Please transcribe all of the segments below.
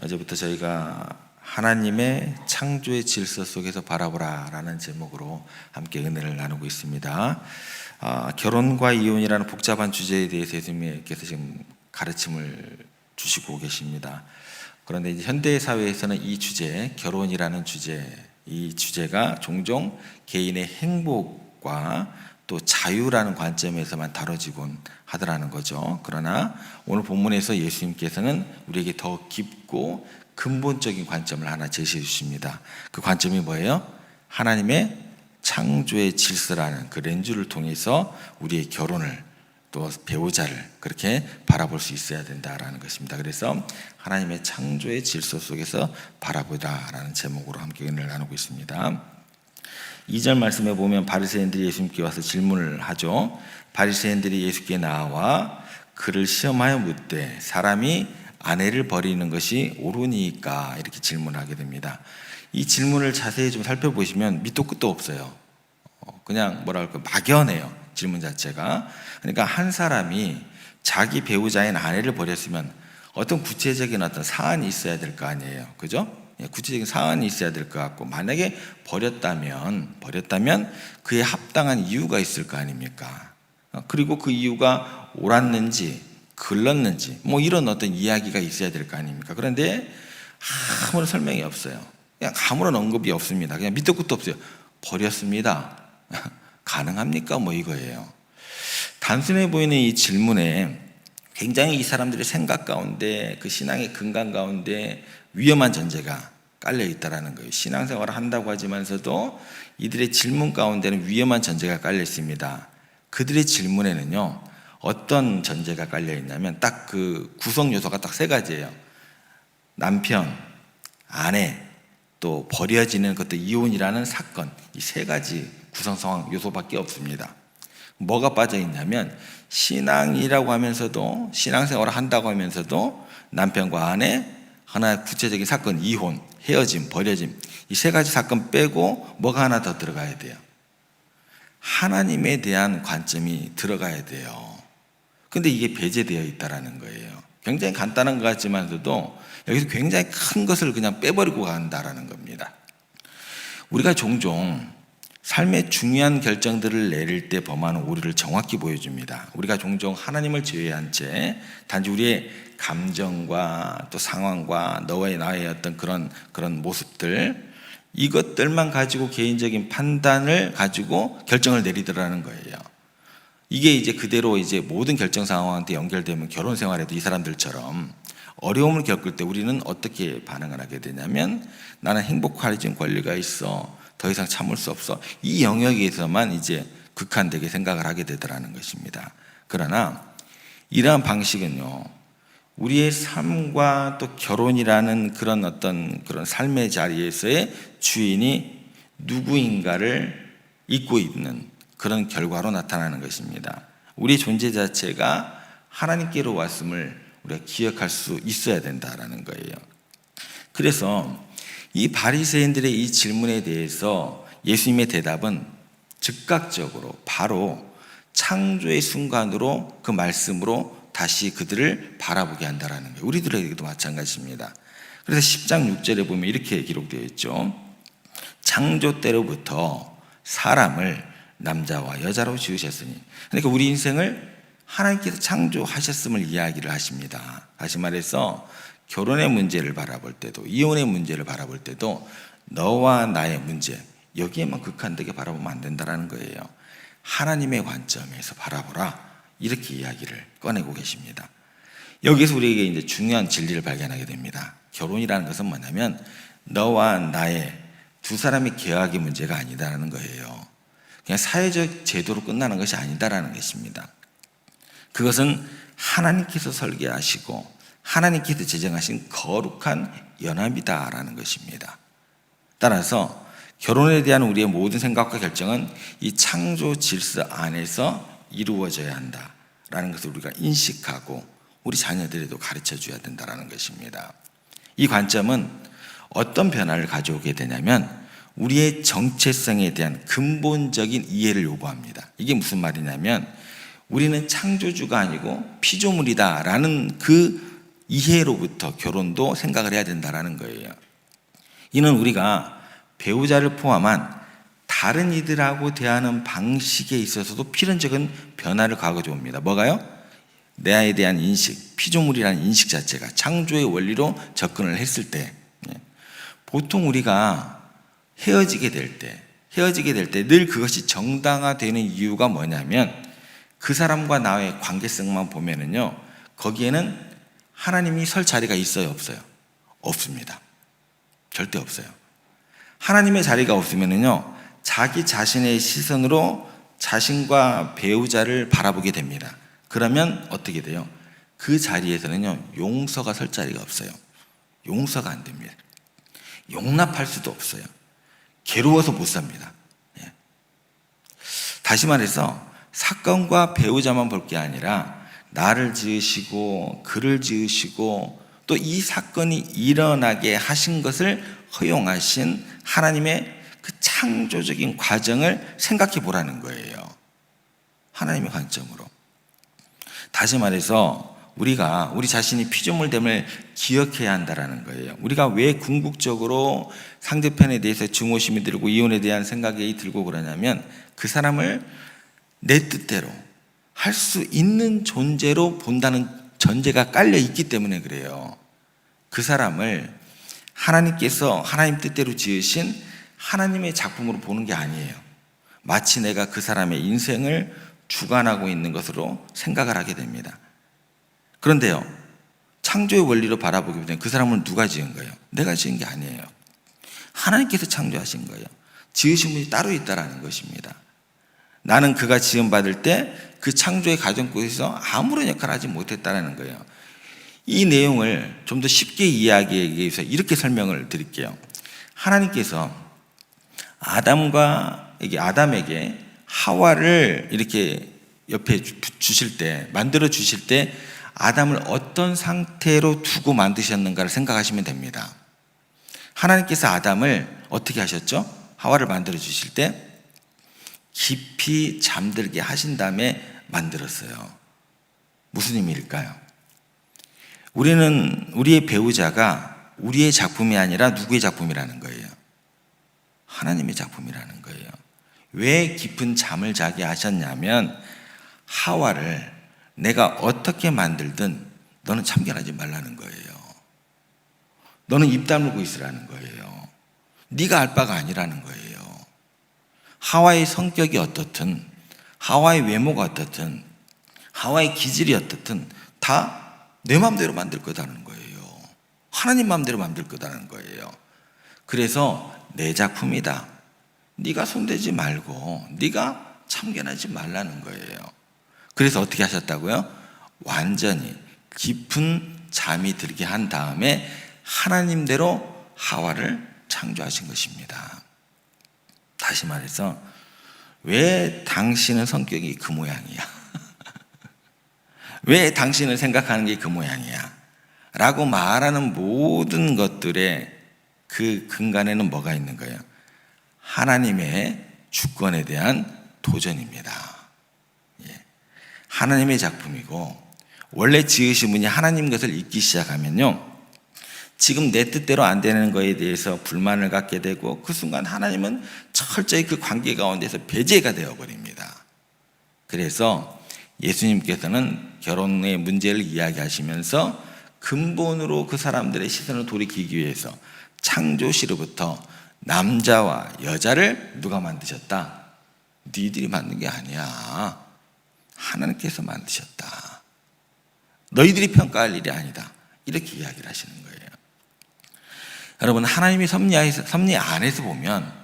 어제부터 저희가 하나님의 창조의 질서 속에서 바라보라 라는 제목으로 함께 은혜를 나누고 있습니다. 결혼과 이혼이라는 복잡한 주제에 대해서 예수님께서 지금 가르침을 주시고 계십니다. 그런데 이제 현대 사회에서는 이 주제, 결혼이라는 주제, 이 주제가 종종 개인의 행복과 또 자유라는 관점에서만 다뤄지곤 하더라는 거죠. 그러나 오늘 본문에서 예수님께서는 우리에게 더 깊고 근본적인 관점을 하나 제시해 주십니다. 그 관점이 뭐예요? 하나님의 창조의 질서라는 그 렌즈를 통해서 우리의 결혼을 또 배우자를 그렇게 바라볼 수 있어야 된다라는 것입니다. 그래서 하나님의 창조의 질서 속에서 바라보다라는 제목으로 함께 은혜를 나누고 있습니다. 2절 말씀에 보면 바리새인들이 예수님께 와서 질문을 하죠. 바리새인들이 예수께 나와 그를 시험하여 묻되 사람이 아내를 버리는 것이 옳으니까 이렇게 질문하게 됩니다. 이 질문을 자세히 좀 살펴보시면 밑도 끝도 없어요. 그냥 뭐랄까 막연해요. 질문 자체가. 그러니까 한 사람이 자기 배우자인 아내를 버렸으면 어떤 구체적인 어떤 사안이 있어야 될 거 아니에요. 그죠? 구체적인 사안이 있어야 될 것 같고, 만약에 버렸다면 그에 합당한 이유가 있을 거 아닙니까? 그리고 그 이유가 옳았는지 글렀는지 뭐 이런 어떤 이야기가 있어야 될 거 아닙니까? 그런데 아무런 설명이 없어요. 그냥 아무런 언급이 없습니다. 그냥 밑도 끝도 없어요. 버렸습니다. 가능합니까? 뭐 이거예요. 단순해 보이는 이 질문에 굉장히 이 사람들의 생각 가운데, 그 신앙의 근간 가운데 위험한 전제가 깔려 있다라는 거예요. 신앙생활을 한다고 하지만서도 이들의 질문 가운데는 위험한 전제가 깔려 있습니다. 그들의 질문에는요, 어떤 전제가 깔려 있냐면 딱 그 구성 요소가 딱 세 가지예요. 남편, 아내, 또 버려지는 것도 이혼이라는 사건, 이 세 가지 구성 상황 요소밖에 없습니다. 뭐가 빠져 있냐면 신앙이라고 하면서도, 신앙생활을 한다고 하면서도 남편과 아내, 하나의 구체적인 사건, 이혼, 헤어짐, 버려짐, 이 세 가지 사건 빼고 뭐가 하나 더 들어가야 돼요. 하나님에 대한 관점이 들어가야 돼요. 근데 이게 배제되어 있다라는 거예요. 굉장히 간단한 것 같지만서도 여기서 굉장히 큰 것을 그냥 빼버리고 간다라는 겁니다. 우리가 종종 삶의 중요한 결정들을 내릴 때 범하는 오류를 정확히 보여줍니다. 우리가 종종 하나님을 제외한 채 단지 우리의 감정과 또 상황과 너와의 나의 어떤 그런 모습들, 이것들만 가지고 개인적인 판단을 가지고 결정을 내리더라는 거예요. 이게 이제 그대로 이제 모든 결정 상황한테 연결되면 결혼 생활에도 이 사람들처럼 어려움을 겪을 때 우리는 어떻게 반응을 하게 되냐면, 나는 행복해진 권리가 있어, 더 이상 참을 수 없어, 이 영역에서만 이제 극한되게 생각을 하게 되더라는 것입니다. 그러나 이러한 방식은요, 우리의 삶과 또 결혼이라는 그런 어떤 그런 삶의 자리에서의 주인이 누구인가를 잊고 있는 그런 결과로 나타나는 것입니다. 우리 존재 자체가 하나님께로 왔음을 우리가 기억할 수 있어야 된다라는 거예요. 그래서 이 바리새인들의 이 질문에 대해서 예수님의 대답은 즉각적으로 바로 창조의 순간으로 그 말씀으로 다시 그들을 바라보게 한다라는 거예요. 우리들에게도 마찬가지입니다. 그래서 10장 6절에 보면 이렇게 기록되어 있죠. 창조 때로부터 사람을 남자와 여자로 지으셨으니. 그러니까 우리 인생을 하나님께서 창조하셨음을 이야기를 하십니다. 다시 말해서 결혼의 문제를 바라볼 때도, 이혼의 문제를 바라볼 때도 너와 나의 문제, 여기에만 극한되게 바라보면 안 된다는 거예요. 하나님의 관점에서 바라보라, 이렇게 이야기를 꺼내고 계십니다. 여기서 우리에게 이제 중요한 진리를 발견하게 됩니다. 결혼이라는 것은 뭐냐면 너와 나의 두 사람의 계약의 문제가 아니다라는 거예요. 그냥 사회적 제도로 끝나는 것이 아니다라는 것입니다. 그것은 하나님께서 설계하시고 하나님께서 제정하신 거룩한 연합이다라는 것입니다. 따라서 결혼에 대한 우리의 모든 생각과 결정은 이 창조 질서 안에서 이루어져야 한다라는 것을 우리가 인식하고 우리 자녀들에도 가르쳐 줘야 된다는 것입니다. 이 관점은 어떤 변화를 가져오게 되냐면 우리의 정체성에 대한 근본적인 이해를 요구합니다. 이게 무슨 말이냐면 우리는 창조주가 아니고 피조물이다라는 그 이해로부터 결혼도 생각을 해야 된다는 거예요. 이는 우리가 배우자를 포함한 다른 이들하고 대하는 방식에 있어서도 필연적인 변화를 가져옵니다. 뭐가요? 내에 대한 인식, 피조물이라는 인식 자체가 창조의 원리로 접근을 했을 때, 보통 우리가 헤어지게 될 때 늘 그것이 정당화되는 이유가 뭐냐면 그 사람과 나의 관계성만 보면은요, 거기에는 하나님이 설 자리가 있어요, 없어요? 없습니다. 절대 없어요. 하나님의 자리가 없으면은요, 자기 자신의 시선으로 자신과 배우자를 바라보게 됩니다. 그러면 어떻게 돼요? 그 자리에서는요, 용서가 설 자리가 없어요. 용서가 안 됩니다. 용납할 수도 없어요. 괴로워서 못 삽니다. 다시 말해서 사건과 배우자만 볼 게 아니라 나를 지으시고 그를 지으시고 또 이 사건이 일어나게 하신 것을 허용하신 하나님의 그 창조적인 과정을 생각해 보라는 거예요. 하나님의 관점으로. 다시 말해서 우리가 우리 자신이 피조물됨을 기억해야 한다는 거예요. 우리가 왜 궁극적으로 상대편에 대해서 증오심이 들고 이혼에 대한 생각이 들고 그러냐면 그 사람을 내 뜻대로 할 수 있는 존재로 본다는 전제가 깔려 있기 때문에 그래요. 그 사람을 하나님께서 하나님 뜻대로 지으신 하나님의 작품으로 보는 게 아니에요. 마치 내가 그 사람의 인생을 주관하고 있는 것으로 생각을 하게 됩니다. 그런데요, 창조의 원리로 바라보게 되면 그 사람은 누가 지은 거예요? 내가 지은 게 아니에요. 하나님께서 창조하신 거예요. 지으신 분이 따로 있다는 것입니다. 나는 그가 지음받을 때 그 창조의 과정에서 아무런 역할을 하지 못했다는 거예요. 이 내용을 좀 더 쉽게 이해하기 위해서 이렇게 설명을 드릴게요. 하나님께서 아담에게 하와를 이렇게 옆에 주실 때, 만들어 주실 때 아담을 어떤 상태로 두고 만드셨는가를 생각하시면 됩니다. 하나님께서 아담을 어떻게 하셨죠? 하와를 만들어 주실 때 깊이 잠들게 하신 다음에 만들었어요. 무슨 의미일까요? 우리의 배우자가 우리의 작품이 아니라 누구의 작품이라는 거예요? 하나님의 작품이라는 거예요. 왜 깊은 잠을 자게 하셨냐면 하와를 내가 어떻게 만들든 너는 참견하지 말라는 거예요. 너는 입 다물고 있으라는 거예요. 네가 알 바가 아니라는 거예요. 하와의 성격이 어떻든, 하와의 외모가 어떻든, 하와의 기질이 어떻든 다 내 마음대로 만들 거다는 거예요. 하나님 마음대로 만들 거다는 거예요. 그래서 내 작품이다. 네가 손대지 말고 네가 참견하지 말라는 거예요. 그래서 어떻게 하셨다고요? 완전히 깊은 잠이 들게 한 다음에 하나님대로 하와를 창조하신 것입니다. 다시 말해서 왜 당신은 성격이 그 모양이야? 왜 당신을 생각하는 게 그 모양이야? 라고 말하는 모든 것들의 그 근간에는 뭐가 있는 거예요? 하나님의 주권에 대한 도전입니다. 하나님의 작품이고 원래 지으신 분이 하나님 것을 잊기 시작하면요, 지금 내 뜻대로 안 되는 거에 대해서 불만을 갖게 되고 그 순간 하나님은 철저히 그 관계 가운데서 배제가 되어버립니다. 그래서 예수님께서는 결혼의 문제를 이야기하시면서 근본으로 그 사람들의 시선을 돌이키기 위해서 창조시로부터 남자와 여자를 누가 만드셨다? 니들이 만든 게 아니야. 하나님께서 만드셨다. 너희들이 평가할 일이 아니다. 이렇게 이야기를 하시는 거예요. 여러분, 하나님이 섭리 안에서 보면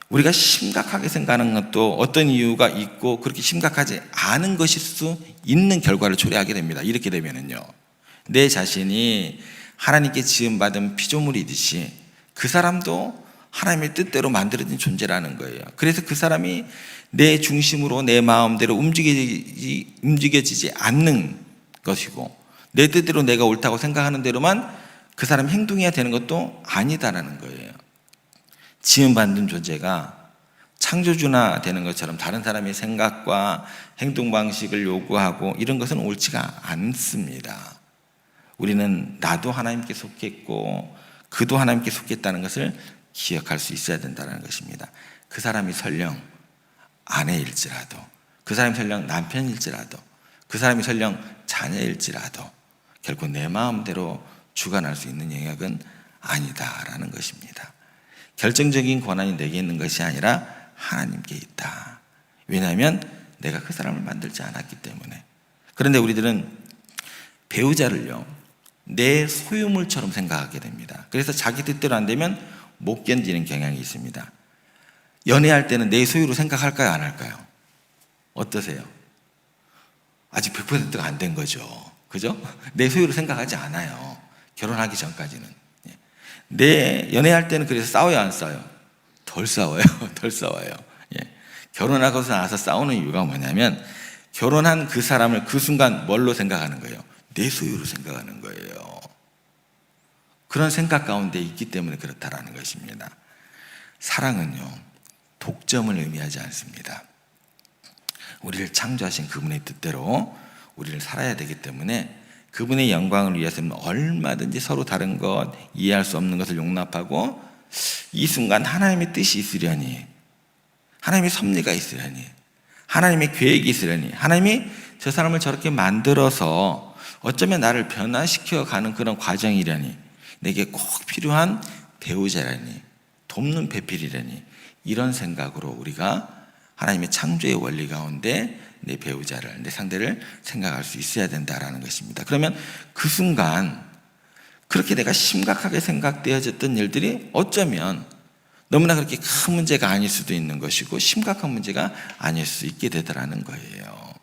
우리가 심각하게 생각하는 것도 어떤 이유가 있고 그렇게 심각하지 않은 것일 수 있는 결과를 초래하게 됩니다. 이렇게 되면은요, 내 자신이 하나님께 지음받은 피조물이듯이 그 사람도 하나님의 뜻대로 만들어진 존재라는 거예요. 그래서 그 사람이 내 중심으로 내 마음대로 움직여지지 않는 것이고 내 뜻대로 내가 옳다고 생각하는 대로만 그 사람이 행동해야 되는 것도 아니다라는 거예요. 지음받는 존재가 창조주나 되는 것처럼 다른 사람의 생각과 행동 방식을 요구하고 이런 것은 옳지가 않습니다. 우리는 나도 하나님께 속했고 그도 하나님께 속했다는 것을 기억할 수 있어야 된다는 것입니다. 그 사람이 설령 아내일지라도, 그 사람이 설령 남편일지라도, 그 사람이 설령 자녀일지라도 결코 내 마음대로 주관할 수 있는 영역은 아니다라는 것입니다. 결정적인 권한이 내게 있는 것이 아니라 하나님께 있다. 왜냐하면 내가 그 사람을 만들지 않았기 때문에. 그런데 우리들은 배우자를요, 내 소유물처럼 생각하게 됩니다. 그래서 자기 뜻대로 안 되면 못 견디는 경향이 있습니다. 연애할 때는 내 소유로 생각할까요, 안 할까요? 어떠세요? 아직 100%가 안 된 거죠. 그죠? 내 소유로 생각하지 않아요. 결혼하기 전까지는. 내 연애할 때는 그래서 싸워요, 안 싸워요? 덜 싸워요. 덜 싸워요. 결혼하고 나서 싸우는 이유가 뭐냐면 결혼한 그 사람을 그 순간 뭘로 생각하는 거예요? 내 소유로 생각하는 거예요. 그런 생각 가운데 있기 때문에 그렇다라는 것입니다. 사랑은요, 독점을 의미하지 않습니다. 우리를 창조하신 그분의 뜻대로 우리를 살아야 되기 때문에 그분의 영광을 위해서는 얼마든지 서로 다른 것, 이해할 수 없는 것을 용납하고 이 순간 하나님의 뜻이 있으려니, 하나님의 섭리가 있으려니, 하나님의 계획이 있으려니, 하나님이 저 사람을 저렇게 만들어서 어쩌면 나를 변화시켜 가는 그런 과정이려니, 내게 꼭 필요한 배우자라니, 돕는 배필이라니, 이런 생각으로 우리가 하나님의 창조의 원리 가운데 내 배우자를, 내 상대를 생각할 수 있어야 된다라는 것입니다. 그러면 그 순간 그렇게 내가 심각하게 생각되어졌던 일들이 어쩌면 너무나 그렇게 큰 문제가 아닐 수도 있는 것이고 심각한 문제가 아닐 수 있게 되더라는 거예요.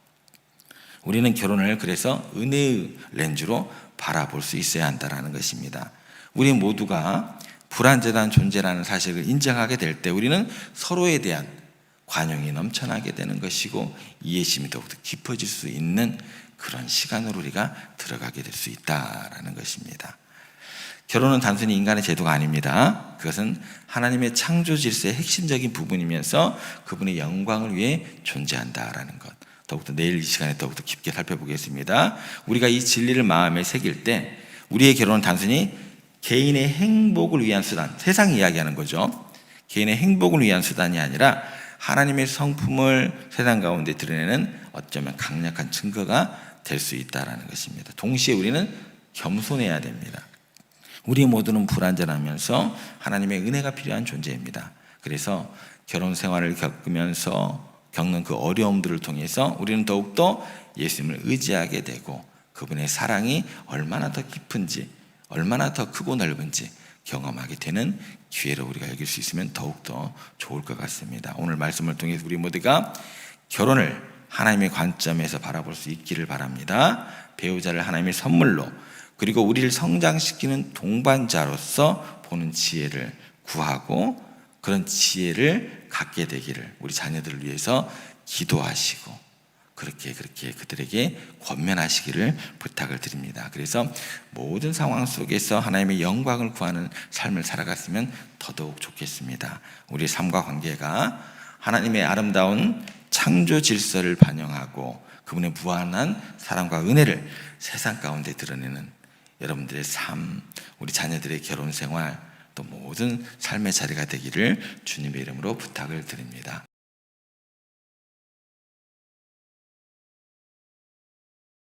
우리는 결혼을 그래서 은혜의 렌즈로 바라볼 수 있어야 한다는 것입니다. 우리 모두가 불완전한 존재라는 사실을 인정하게 될 때 우리는 서로에 대한 관용이 넘쳐나게 되는 것이고 이해심이 더욱더 깊어질 수 있는 그런 시간으로 우리가 들어가게 될 수 있다라는 것입니다. 결혼은 단순히 인간의 제도가 아닙니다. 그것은 하나님의 창조 질서의 핵심적인 부분이면서 그분의 영광을 위해 존재한다라는 것. 더욱더 내일 이 시간에 더욱더 깊게 살펴보겠습니다. 우리가 이 진리를 마음에 새길 때 우리의 결혼은 단순히 개인의 행복을 위한 수단, 세상이 이야기하는 거죠. 개인의 행복을 위한 수단이 아니라 하나님의 성품을 세상 가운데 드러내는 어쩌면 강력한 증거가 될 수 있다는 것입니다. 동시에 우리는 겸손해야 됩니다. 우리 모두는 불완전하면서 하나님의 은혜가 필요한 존재입니다. 그래서 결혼 생활을 겪는 그 어려움들을 통해서 우리는 더욱더 예수님을 의지하게 되고 그분의 사랑이 얼마나 더 깊은지, 얼마나 더 크고 넓은지 경험하게 되는 기회로 우리가 여길 수 있으면 더욱더 좋을 것 같습니다. 오늘 말씀을 통해서 우리 모두가 결혼을 하나님의 관점에서 바라볼 수 있기를 바랍니다. 배우자를 하나님의 선물로, 그리고 우리를 성장시키는 동반자로서 보는 지혜를 구하고 그런 지혜를 갖게 되기를 우리 자녀들을 위해서 기도하시고 그렇게 그들에게 권면하시기를 부탁을 드립니다. 그래서 모든 상황 속에서 하나님의 영광을 구하는 삶을 살아갔으면 더더욱 좋겠습니다. 우리 삶과 관계가 하나님의 아름다운 창조 질서를 반영하고 그분의 무한한 사랑과 은혜를 세상 가운데 드러내는 여러분들의 삶, 우리 자녀들의 결혼 생활, 또 모든 삶의 자리가 되기를 주님의 이름으로 부탁을 드립니다.